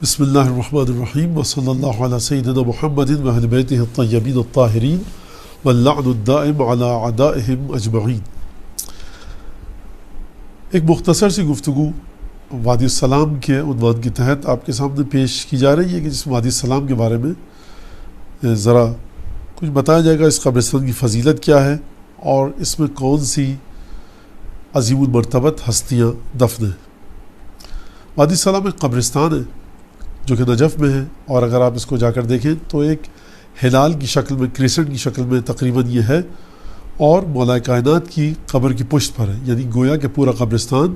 بسم اللہ الرحمن الرحیم وصلی اللہ علی سیدنا محمد واہل بیتہ الطیبین الطاہرین واللعن الدائم علی اعدائہم اجمعین۔ ایک مختصر سی گفتگو وادی السلام کے عنوان کے تحت آپ کے سامنے پیش کی جا رہی ہے کہ جس وادی السلام کے بارے میں ذرا کچھ بتایا جائے گا۔ اس قبرستان کی فضیلت کیا ہے اور اس میں کون سی عظیم المرتبت ہستیاں دفن ہیں۔ وادی السلام ایک قبرستان ہے جو کہ نجف میں ہے، اور اگر آپ اس کو جا کر دیکھیں تو ایک ہلال کی شکل میں، کریسنٹ کی شکل میں تقریباً یہ ہے، اور مولا کائنات کی قبر کی پشت پر ہے، یعنی گویا کہ پورا قبرستان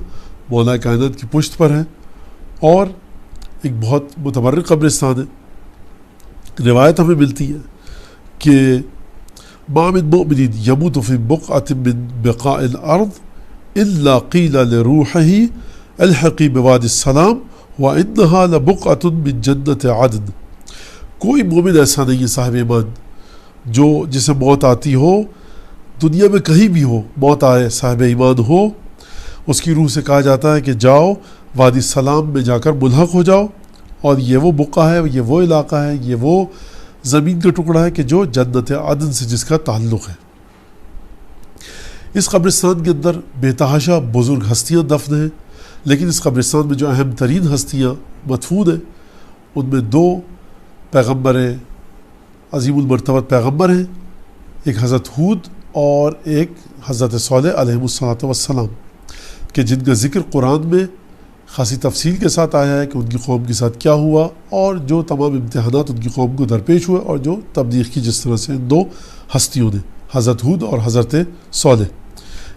مولا کائنات کی پشت پر ہے اور ایک بہت متبرک قبرستان ہے۔ روایت ہمیں ملتی ہے کہ ما من مؤمن یموت فی بقعۃ من بقاع الارض الا قیل لروحہ الحقی بوادی السلام وَإِنَّهَا لَبُقْعَةٌ مِّن جَنَّةِ عَدْنٍ۔ کوئی مومن ایسا نہیں ہے صاحب ایمان جو جسے موت آتی ہو، دنیا میں کہیں بھی ہو، موت آئے، صاحب ایمان ہو، اس کی روح سے کہا جاتا ہے کہ جاؤ وادی السلام میں جا کر ملحق ہو جاؤ، اور یہ وہ بقعہ ہے، یہ وہ علاقہ ہے، یہ وہ زمین کا ٹکڑا ہے کہ جو جنت عدن سے جس کا تعلق ہے۔ اس قبرستان کے اندر بے تحاشا بزرگ ہستیاں دفن ہیں، لیکن اس قبرستان میں جو اہم ترین ہستیاں مدفون ہیں ان میں دو پیغمبر عظیم المرتبت پیغمبر ہیں، ایک حضرت ہود اور ایک حضرت صالح علیہ السلام، کہ جن کا ذکر قرآن میں خاصی تفصیل کے ساتھ آیا ہے کہ ان کی قوم کے ساتھ کیا ہوا اور جو تمام امتحانات ان کی قوم کو درپیش ہوئے اور جو تبلیغ کی جس طرح سے ان دو ہستیوں نے، حضرت ہود اور حضرت صالح،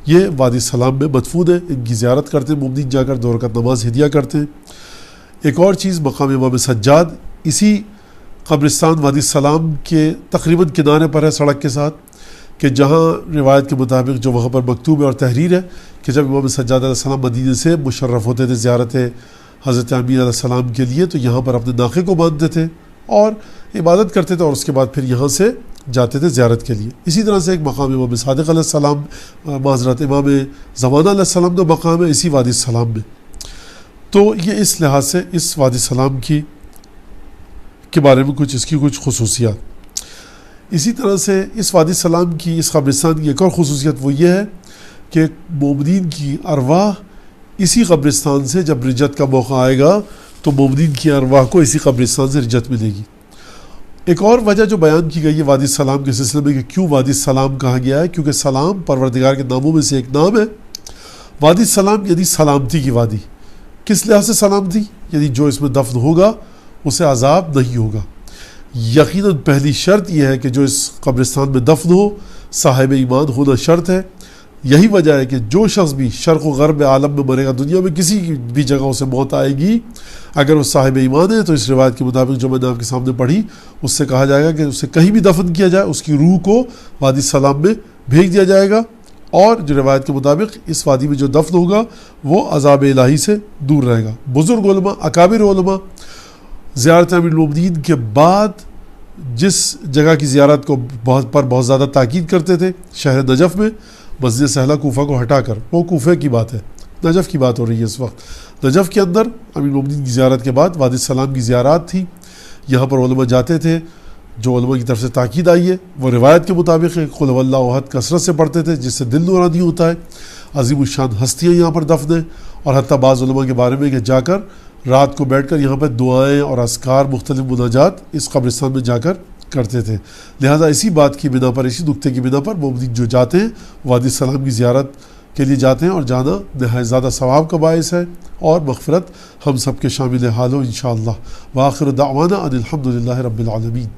یہ وادی السلام میں مدفون ہے۔ ان کی زیارت کرتے ہیں مومنین، جا کر 2 رکعت نماز ہدیہ کرتے ہیں۔ ایک اور چیز، مقام امام سجاد اسی قبرستان وادی السلام کے تقریباً کنارے پر ہے سڑک کے ساتھ، کہ جہاں روایت کے مطابق جو وہاں پر مکتوب ہے اور تحریر ہے کہ جب امام سجاد علیہ السلام مدینے سے مشرف ہوتے تھے زیارت حضرت امین علیہ السلام کے لیے، تو یہاں پر اپنے ناقے کو باندھتے تھے اور عبادت کرتے تھے، اور اس کے بعد پھر یہاں سے جاتے تھے زیارت کے لیے۔ اسی طرح سے ایک مقام امام صادق علیہ السلام، معذرت امام زمانہ علیہ السلام کا مقام ہے اسی وادی السلام میں۔ تو یہ اس لحاظ سے اس وادی السلام کے بارے میں اس کی کچھ خصوصیات۔ اسی طرح سے اس وادی السلام کی، اس قبرستان کی ایک اور خصوصیت وہ یہ ہے کہ مومنین کی ارواح اسی قبرستان سے جب رجت کا موقع آئے گا تو مومنین کی ارواح کو اسی قبرستان سے رجت ملے گی۔ ایک اور وجہ جو بیان کی گئی ہے وادی السلام کے سلسلے میں کہ کیوں وادی السلام کہا گیا ہے، کیونکہ سلام پروردگار کے ناموں میں سے ایک نام ہے۔ وادی السلام یعنی سلامتی کی وادی۔ کس لحاظ سے سلامتی؟ یعنی جو اس میں دفن ہوگا اسے عذاب نہیں ہوگا۔ یقیناً پہلی شرط یہ ہے کہ جو اس قبرستان میں دفن ہو صاحب ایمان ہونا شرط ہے۔ یہی وجہ ہے کہ جو شخص بھی شرق و غرب عالم میں مرے گا، دنیا میں کسی بھی جگہ اسے موت آئے گی، اگر وہ صاحب ایمان ہے تو اس روایت کے مطابق جو میں نے آپ کے سامنے پڑھی، اس سے کہا جائے گا کہ اسے کہیں بھی دفن کیا جائے، اس کی روح کو وادی السلام میں بھیج دیا جائے گا، اور جو روایت کے مطابق اس وادی میں جو دفن ہوگا وہ عذاب الہی سے دور رہے گا۔ بزرگ علماء، اکابر علماء زیارت امیر المومنین کے بعد جس جگہ کی زیارت کو بہت زیادہ تاکید کرتے تھے، شہر نجف میں، مسجد سہلہ کوفہ کو ہٹا کر، وہ کوفہ کی بات ہے، نجف کی بات ہو رہی ہے اس وقت، نجف کے اندر امیر المومنین کی زیارت کے بعد وادی السلام کی زیارات تھی، یہاں پر علماء جاتے تھے، جو علماء کی طرف سے تاکید آئی ہے وہ روایت کے مطابق قل هو اللہ احد کثرت سے پڑھتے تھے، جس سے دل نورانی ہوتا ہے۔ عظیم الشان ہستیاں یہاں پر دفن ہیں، اور حتیٰ بعض علماء کے بارے میں کہ جا کر رات کو بیٹھ کر یہاں پر دعائیں اور اذکار، مختلف مناجات اس قبرستان میں جا کر کرتے تھے۔ لہٰذا اسی بات کی بنا پر، اسی نقطے کی بنا پر مومنین جو جاتے ہیں وادی السلام کی زیارت کے لیے جاتے ہیں، اور جانا نہایت زیادہ ثواب کا باعث ہے اور مغفرت ہم سب کے شامل حال ہو انشاءاللہ۔ وآخر دعوانا ان الحمد للہ رب العالمین۔